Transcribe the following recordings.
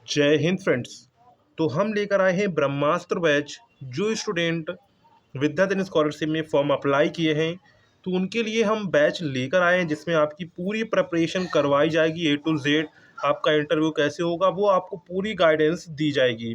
जय हिंद फ्रेंड्स। तो हम लेकर आए हैं ब्रह्मास्त्र बैच। जो स्टूडेंट विद्याधन स्कॉलरशिप में फॉर्म अप्लाई किए हैं तो उनके लिए हम बैच लेकर आए हैं जिसमें आपकी पूरी प्रिपरेशन करवाई जाएगी A to Z। आपका इंटरव्यू कैसे होगा वो आपको पूरी गाइडेंस दी जाएगी,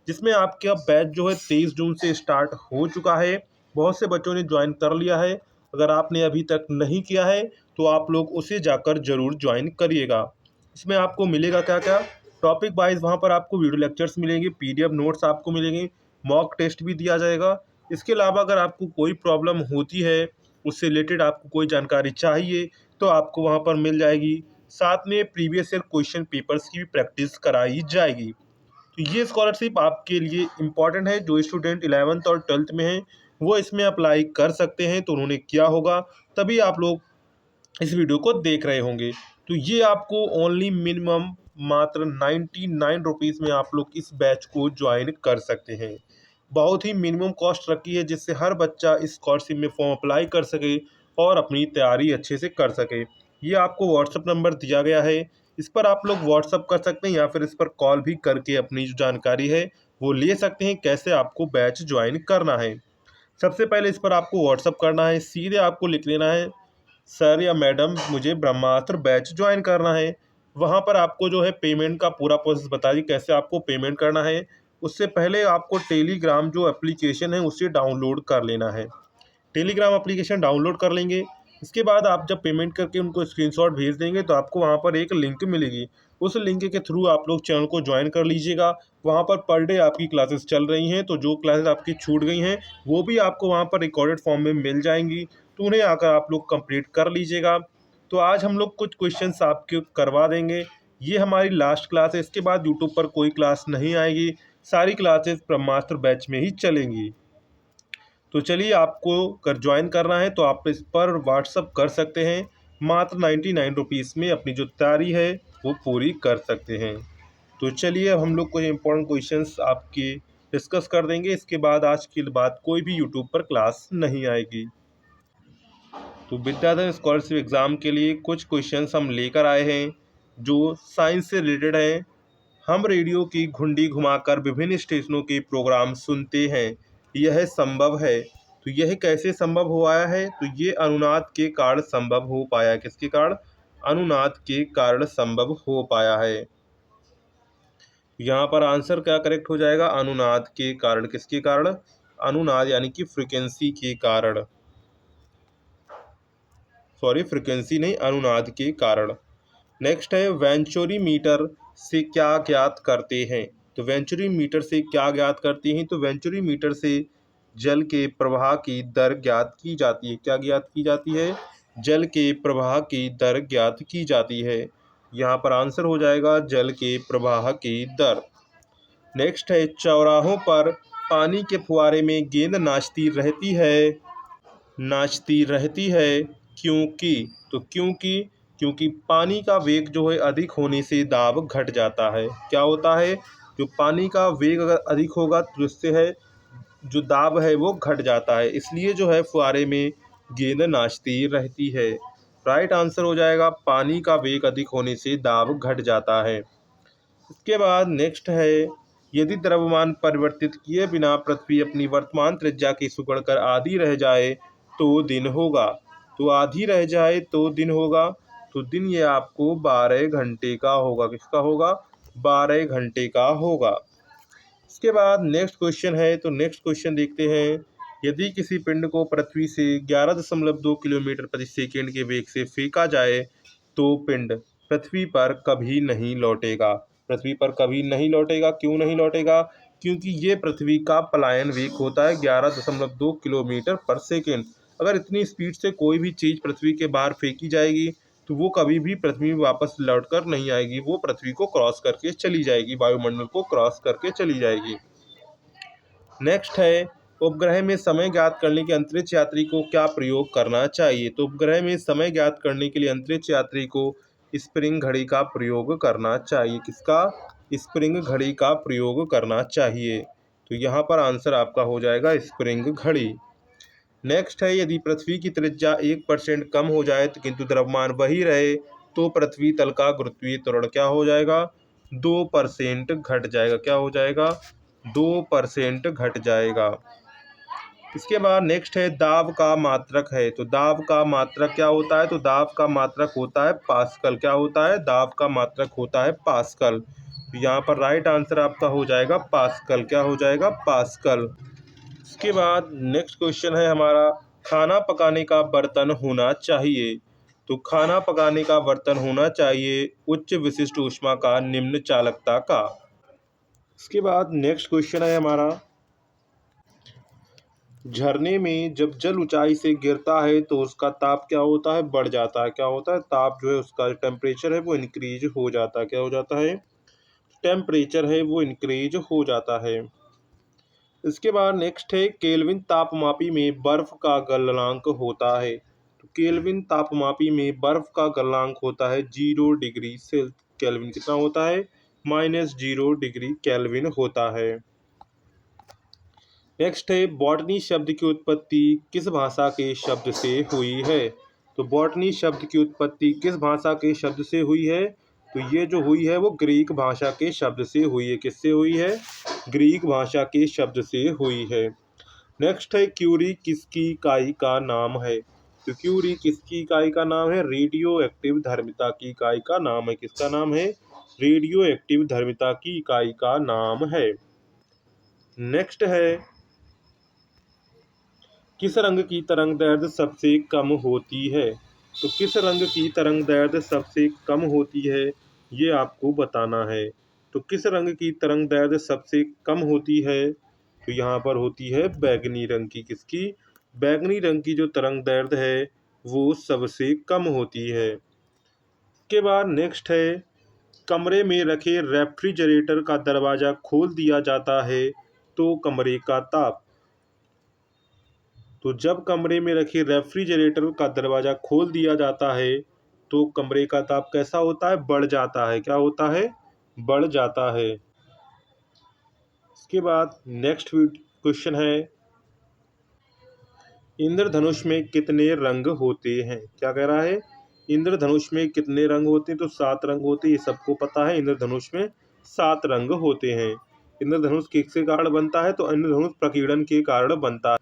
जिसमें आपका बैच जो है 23 जून से स्टार्ट हो चुका है। बहुत से बच्चों ने ज्वाइन कर लिया है। अगर आपने अभी तक नहीं किया है तो आप लोग उसे जाकर ज़रूर ज्वाइन करिएगा। इसमें आपको मिलेगा क्या क्या, टॉपिक वाइज वहाँ पर आपको वीडियो लेक्चर्स मिलेंगे, PDF नोट्स आपको मिलेंगे, मॉक टेस्ट भी दिया जाएगा। इसके अलावा अगर आपको कोई प्रॉब्लम होती है, उससे रिलेटेड आपको कोई जानकारी चाहिए तो आपको वहाँ पर मिल जाएगी। साथ में प्रीवियस ईयर क्वेश्चन पेपर्स की भी प्रैक्टिस कराई जाएगी। तो ये स्कॉलरशिप आपके लिए इम्पॉर्टेंट है। जो स्टूडेंट 11th और 12th में हैं वो इसमें अप्लाई कर सकते हैं। तो उन्होंने किया होगा तभी आप लोग इस वीडियो को देख रहे होंगे। तो ये आपको ओनली मिनिमम मात्र 99 रुपीज़ में आप लोग इस बैच को ज्वाइन कर सकते हैं। बहुत ही मिनिमम कॉस्ट रखी है जिससे हर बच्चा इस स्कॉलरशिप में फॉर्म अप्लाई कर सके और अपनी तैयारी अच्छे से कर सके। ये आपको व्हाट्सअप नंबर दिया गया है, इस पर आप लोग व्हाट्सअप कर सकते हैं या फिर इस पर कॉल भी करके अपनी जो जानकारी है वो ले सकते हैं कैसे आपको बैच ज्वाइन करना है। सबसे पहले इस पर आपको व्हाट्सअप करना है, सीधे आपको लिख लेना है सर या मैडम मुझे ब्रह्मास्त्र बैच ज्वाइन करना है। वहाँ पर आपको जो है पेमेंट का पूरा प्रोसेस बता दी कैसे आपको पेमेंट करना है। उससे पहले आपको टेलीग्राम जो एप्लीकेशन है उसे डाउनलोड कर लेना है। टेलीग्राम एप्लीकेशन डाउनलोड कर लेंगे। इसके बाद आप जब पेमेंट करके उनको स्क्रीनशॉट भेज देंगे तो आपको वहाँ पर एक लिंक मिलेगी। उस लिंक के थ्रू आप लोग चैनल को ज्वाइन कर लीजिएगा। वहाँ पर डे आपकी क्लासेस चल रही हैं, तो जो क्लासेस आपकी छूट गई हैं वो भी आपको वहाँ पर रिकॉर्डेड फॉर्म में मिल जाएंगी। तो उन्हें आकर आप लोग कंप्लीट कर लीजिएगा। तो आज हम लोग कुछ क्वेश्चंस आपके करवा देंगे। ये हमारी लास्ट क्लास है, इसके बाद यूट्यूब पर कोई क्लास नहीं आएगी। सारी क्लासेस ब्रह्मास्त्र बैच में ही चलेंगी। तो चलिए, आपको अगर ज्वाइन करना है तो आप इस पर व्हाट्सअप कर सकते हैं। मात्र 99 रुपीज़ में अपनी जो तैयारी है वो पूरी कर सकते हैं। तो चलिए, अब हम लोग कोई इंपॉर्टेंट क्वेश्चंस आपके डिस्कस कर देंगे। इसके बाद आज के बाद कोई भी यूट्यूब पर क्लास नहीं आएगी। तो विद्याधन स्कॉलरशिप एग्ज़ाम के लिए कुछ क्वेश्चंस हम लेकर आए हैं जो साइंस से रिलेटेड हैं। हम रेडियो की घुंडी घुमाकर विभिन्न स्टेशनों के प्रोग्राम सुनते हैं, यह संभव है। तो यह कैसे संभव हो आया है? तो ये अनुनाद के कारण संभव हो पाया। किसके कारण? अनुनाद के कारण संभव हो पाया है। यहाँ पर आंसर क्या करेक्ट हो जाएगा? अनुनाद के कारण। किसके कारण? अनुनाद यानी कि फ्रिक्वेंसी के कारण। सॉरी, फ्रिक्वेंसी नहीं, अनुनाद के कारण। नेक्स्ट है, वेंचुरी मीटर से क्या ज्ञात करते हैं? तो वेंचुरी मीटर से क्या ज्ञात करते हैं? तो वेंचुरी मीटर से जल के प्रवाह की दर ज्ञात की जाती है। क्या ज्ञात की जाती है? जल के प्रवाह की दर ज्ञात की जाती है। यहाँ पर आंसर हो जाएगा जल के प्रवाह की दर। नेक्स्ट है, चौराहों पर पानी के फुहारे में गेंद नाचती रहती है क्योंकि? तो क्योंकि पानी का वेग जो है अधिक होने से दाब घट जाता है। क्या होता है? जो पानी का वेग अगर अधिक होगा तो इससे है जो दाब है वो घट जाता है, इसलिए जो है फुहारे में गेंद नाचती रहती है। राइट आंसर हो जाएगा पानी का वेग अधिक होने से दाब घट जाता है। इसके बाद नेक्स्ट है, यदि द्रव्यमान परिवर्तित किए बिना पृथ्वी अपनी वर्तमान त्रिज्या की सिकुड़कर आधी रह जाए तो दिन होगा। तो आधी रह जाए तो दिन होगा। तो दिन ये आपको 12 घंटे का होगा। किसका होगा? 12 घंटे का होगा। इसके बाद नेक्स्ट क्वेश्चन है, तो नेक्स्ट क्वेश्चन देखते हैं। यदि किसी पिंड को पृथ्वी से 11.2 किलोमीटर प्रति सेकेंड के वेग से फेंका जाए तो पिंड पृथ्वी पर कभी नहीं लौटेगा। पृथ्वी पर कभी नहीं लौटेगा। क्यों नहीं लौटेगा? क्योंकि ये पृथ्वी का पलायन वेग होता है 11.2 किलोमीटर पर सेकेंड। अगर इतनी स्पीड से कोई भी चीज़ पृथ्वी के बाहर फेंकी जाएगी तो वो कभी भी पृथ्वी में वापस लौट कर नहीं आएगी। वो पृथ्वी को क्रॉस करके चली जाएगी, वायुमंडल को क्रॉस करके चली जाएगी। नेक्स्ट है, उपग्रह में समय ज्ञात करने के अंतरिक्ष यात्री को क्या प्रयोग करना चाहिए? तो उपग्रह में समय ज्ञात करने के लिए अंतरिक्ष यात्री को स्प्रिंग घड़ी का प्रयोग करना चाहिए। किसका? स्प्रिंग घड़ी का प्रयोग करना चाहिए। तो यहाँ पर आंसर आपका हो जाएगा स्प्रिंग घड़ी। नेक्स्ट है, यदि पृथ्वी की त्रिज्या 1% कम हो जाए तो किंतु द्रव्यमान वही रहे तो पृथ्वी तल का गुरुत्वीय त्वरण क्या हो जाएगा? 2% घट जाएगा। क्या हो जाएगा? 2% घट जाएगा। इसके बाद नेक्स्ट है दाब का मात्रक है। तो दाब का मात्रक क्या होता है? तो दाब का मात्रक होता है पास्कल। क्या होता है? दाब का मात्रक होता है पास्कल। तो यहाँ पर राइट आंसर आपका हो जाएगा पास्कल। क्या हो जाएगा? पास्कल। इसके बाद नेक्स्ट क्वेश्चन है हमारा, खाना पकाने का बर्तन होना चाहिए। तो खाना पकाने का बर्तन होना चाहिए उच्च विशिष्ट ऊष्मा का, निम्न चालकता का। इसके बाद नेक्स्ट क्वेश्चन है हमारा, झरने में जब जल ऊंचाई से गिरता है तो उसका ताप क्या होता है? बढ़ जाता है। क्या होता है? ताप जो है उसका टेम्परेचर है वो इंक्रीज हो जाता है। क्या हो जाता है? टेम्परेचर है वो इंक्रीज हो जाता है। इसके बाद नेक्स्ट है, केल्विन तापमापी में बर्फ का गलनांक होता है। तो केल्विन तापमापी में बर्फ का गलनांक होता है 0 डिग्री सेल्सियस। केल्विन कितना होता है? -0 डिग्री केल्विन होता है। नेक्स्ट है, बॉटनी शब्द की उत्पत्ति किस भाषा के शब्द से हुई है? तो बॉटनी शब्द की उत्पत्ति किस भाषा के शब्द से हुई है? तो ये जो हुई है वो ग्रीक भाषा के शब्द से हुई है। किससे हुई है? ग्रीक भाषा के शब्द से हुई है। नेक्स्ट है, क्यूरी किसकी इकाई का नाम है? तो क्यूरी किसकी इकाई का नाम है? रेडियो एक्टिव धर्मिता की इकाई का नाम है। किसका नाम है? रेडियो एक्टिव धर्मिता की इकाई का नाम है। नेक्स्ट है, किस रंग की तरंग दैर्ध्य सबसे कम होती है? तो किस रंग की तरंग दैर्ध्य सबसे कम होती है, ये आपको बताना है। तो किस रंग की तरंग दैर्ध्य सबसे कम होती है? तो यहाँ पर होती है बैगनी रंग की। किसकी? बैगनी रंग की जो तरंग दैर्ध्य है वो सबसे कम होती है। के बाद नेक्स्ट है, कमरे में रखे रेफ्रिजरेटर का दरवाज़ा खोल दिया जाता है तो कमरे का ताप, तो जब कमरे में रखे रेफ्रिजरेटर का दरवाज़ा खोल दिया जाता है तो कमरे का ताप कैसा होता है? बढ़ जाता है। क्या होता है? बढ़ जाता है। इसके बाद नेक्स्ट क्वेश्चन है, इंद्रधनुष में कितने रंग होते हैं? क्या कह रहा है? इंद्रधनुष में कितने रंग होते हैं? तो 7 रंग होते हैं। ये सबको पता है, इंद्रधनुष में 7 रंग होते हैं। इंद्रधनुष किसके कारण बनता है? तो इंद्रधनुष प्रकीर्णन के कारण बनता है।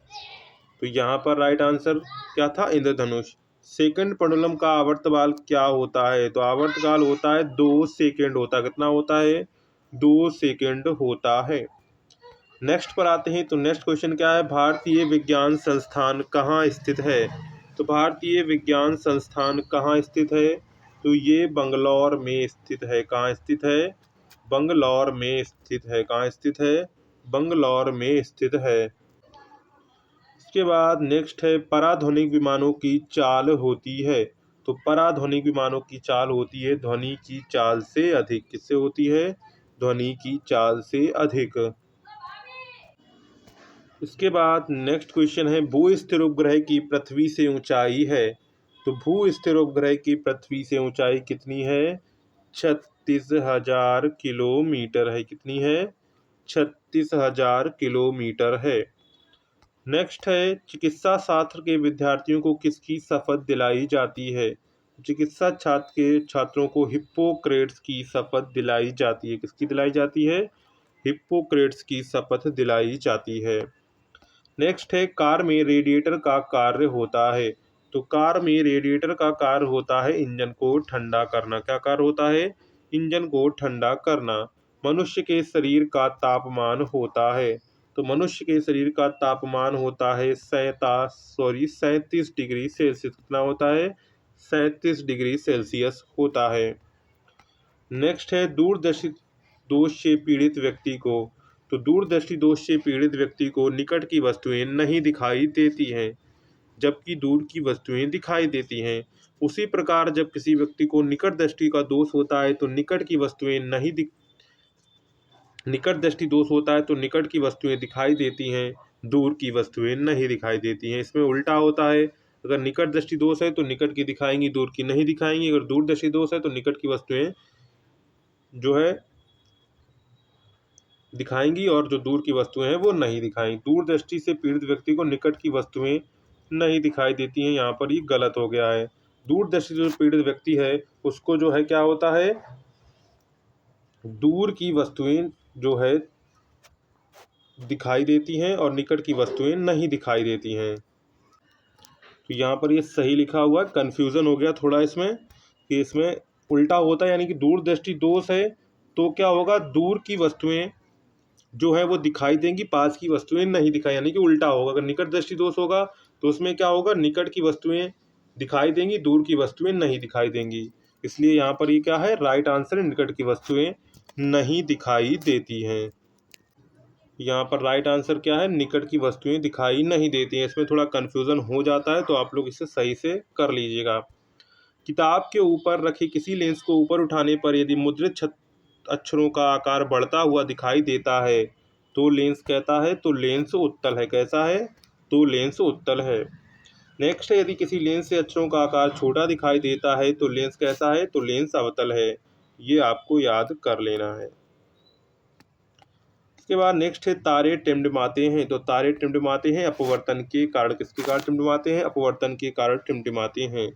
तो यहाँ पर राइट आंसर क्या था? इंद्रधनुष। सेकंड पेंडुलम का आवर्तकाल क्या होता है? तो आवर्तकाल होता है 2 सेकंड होता है। कितना होता है? 2 सेकंड होता है। नेक्स्ट पर आते हैं। तो नेक्स्ट क्वेश्चन क्या है, भारतीय विज्ञान संस्थान कहाँ स्थित है? तो भारतीय विज्ञान संस्थान कहाँ स्थित है? तो ये बंगलौर में स्थित है। कहाँ स्थित है? बंगलौर में स्थित है। कहाँ स्थित है? बंगलौर में स्थित है। इसके बाद नेक्स्ट है, पराध्वनिक विमानों की चाल होती है। तो पराध्वनिक विमानों की चाल होती है ध्वनि की चाल से अधिक। किससे होती है? ध्वनि की चाल से अधिक। इसके बाद नेक्स्ट क्वेश्चन है, भू स्थिर उपग्रह की पृथ्वी से ऊंचाई है। तो भू स्थिर उपग्रह की पृथ्वी से ऊंचाई कितनी है? 36,000 किलोमीटर है। कितनी है? 36,000 किलोमीटर है। नेक्स्ट है, चिकित्सा शास्त्र के विद्यार्थियों को किसकी शपथ दिलाई जाती है? चिकित्सा छात्र के छात्रों को हिप्पोक्रेट्स की शपथ दिलाई जाती है। किसकी दिलाई जाती है? हिप्पोक्रेट्स की शपथ दिलाई जाती है। नेक्स्ट है, कार में रेडिएटर का कार्य होता है। तो कार में रेडिएटर का कार्य होता है इंजन को ठंडा करना। क्या कार्य होता है? इंजन को ठंडा करना। मनुष्य के शरीर का तापमान होता है। तो मनुष्य के शरीर का तापमान होता है 37 डिग्री सेल्सियस। कितना होता है? 37 डिग्री सेल्सियस होता है। नेक्स्ट है, दूरदर्शी दोष से पीड़ित व्यक्ति को, तो दूरदृष्टि दोष से पीड़ित व्यक्ति को निकट की वस्तुएं नहीं दिखाई देती हैं जबकि दूर की वस्तुएं दिखाई देती हैं। उसी प्रकार जब किसी व्यक्ति को निकट दृष्टि का दोष होता है तो निकट की वस्तुएं नहीं निकट दृष्टि दोष होता है तो निकट की वस्तुएं दिखाई देती हैं, दूर की वस्तुएं नहीं दिखाई देती हैं। इसमें उल्टा होता है, अगर निकट दृष्टि दोष है तो निकट की दिखाएंगी, दूर की नहीं दिखाएंगी। अगर दूर दृष्टि दोष है तो निकट की वस्तुएं जो है दिखाएंगी और जो दूर की वस्तुएं हैं वो नहीं दिखाएंगी। दूरदृष्टि से पीड़ित व्यक्ति को निकट की वस्तुएं नहीं दिखाई देती हैं। यहाँ पर ये गलत हो गया है। दूरदृष्टि जो पीड़ित व्यक्ति है उसको जो है क्या होता है? दूर की वस्तुएं जो है दिखाई देती हैं और निकट की वस्तुएं नहीं दिखाई देती हैं। तो यहाँ पर ये सही लिखा हुआ है, कन्फ्यूज़न हो गया थोड़ा इसमें कि इसमें उल्टा होता है, यानी कि दूर दृष्टि दोष है तो क्या होगा, दूर की वस्तुएं जो है वो दिखाई देंगी, पास की वस्तुएं नहीं दिखाई, यानी कि उल्टा होगा। अगर निकट दृष्टि दोष होगा तो उसमें क्या होगा, निकट की वस्तुएं दिखाई देंगी, दूर की वस्तुएं नहीं दिखाई देंगी। इसलिए यहाँ पर ये क्या है, राइट आंसर है, निकट की वस्तुएं नहीं दिखाई देती हैं। यहाँ पर राइट आंसर क्या है, निकट की वस्तुएं दिखाई नहीं देती हैं। इसमें थोड़ा कन्फ्यूज़न हो जाता है तो आप लोग इसे सही से कर लीजिएगा। किताब के ऊपर रखे किसी लेंस को ऊपर उठाने पर यदि मुद्रित अक्षरों का आकार बढ़ता हुआ दिखाई देता है तो लेंस कहता है, तो लेंस उत्तल है। कैसा है, तो लेंस उत्तल है। नेक्स्ट है, यदि किसी लेंस से अक्षरों का आकार छोटा दिखाई देता है तो लेंस कैसा है, तो लेंस अवतल है। ये आपको याद कर लेना है। इसके बाद नेक्स्ट है, तारे टिमटिमाते हैं। तो तारे टिमटिमाते हैं अपवर्तन के कारण। किसके कारण टिमटिमाते हैं, अपवर्तन के कारण टिमटिमाते हैं।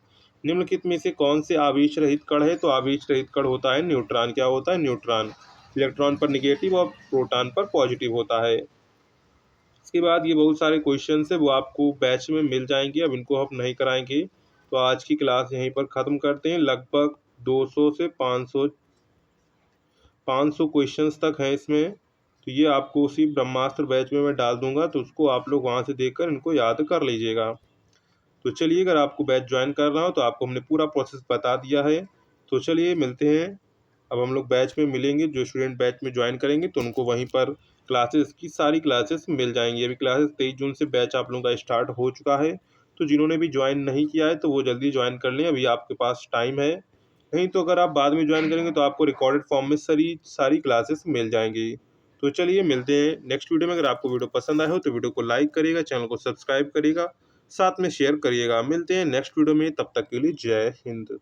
निम्नलिखित में से कौन से आवेश रहित कण है, तो आवेश रहित कण होता है न्यूट्रॉन। क्या होता है, न्यूट्रॉन। इलेक्ट्रॉन पर निगेटिव और प्रोटॉन पर पॉजिटिव होता है। इसके बाद ये बहुत सारे क्वेश्चन है वो आपको बैच में मिल जाएंगे, अब इनको हम नहीं कराएंगे। तो आज की क्लास यहीं पर ख़त्म करते हैं। लगभग 200 से 500 क्वेश्चंस तक हैं इसमें। तो ये आपको उसी ब्रह्मास्त्र बैच में मैं डाल दूंगा, तो उसको आप लोग वहाँ से देखकर इनको याद कर लीजिएगा। तो चलिए, अगर आपको बैच ज्वाइन करना हो तो आपको हमने पूरा प्रोसेस बता दिया है। तो चलिए मिलते हैं। अब हम लोग बैच में मिलेंगे, जो स्टूडेंट बैच में ज्वाइन करेंगे तो उनको वहीं पर क्लासेस की सारी क्लासेस मिल जाएंगी। अभी क्लासेस 23 जून से बैच आप लोगों का स्टार्ट हो चुका है। तो जिन्होंने भी ज्वाइन नहीं किया है तो वो जल्दी ज्वाइन कर लें, अभी आपके पास टाइम है। नहीं तो अगर आप बाद में ज्वाइन करेंगे तो आपको रिकॉर्डेड फॉर्म में सारी सारी क्लासेस मिल जाएंगी। तो चलिए मिलते हैं नेक्स्ट वीडियो में। अगर आपको वीडियो पसंद आए हो तो वीडियो को लाइक करिएगा, चैनल को सब्सक्राइब करिएगा, साथ में शेयर करिएगा। मिलते हैं नेक्स्ट वीडियो में, तब तक के लिए जय हिंद।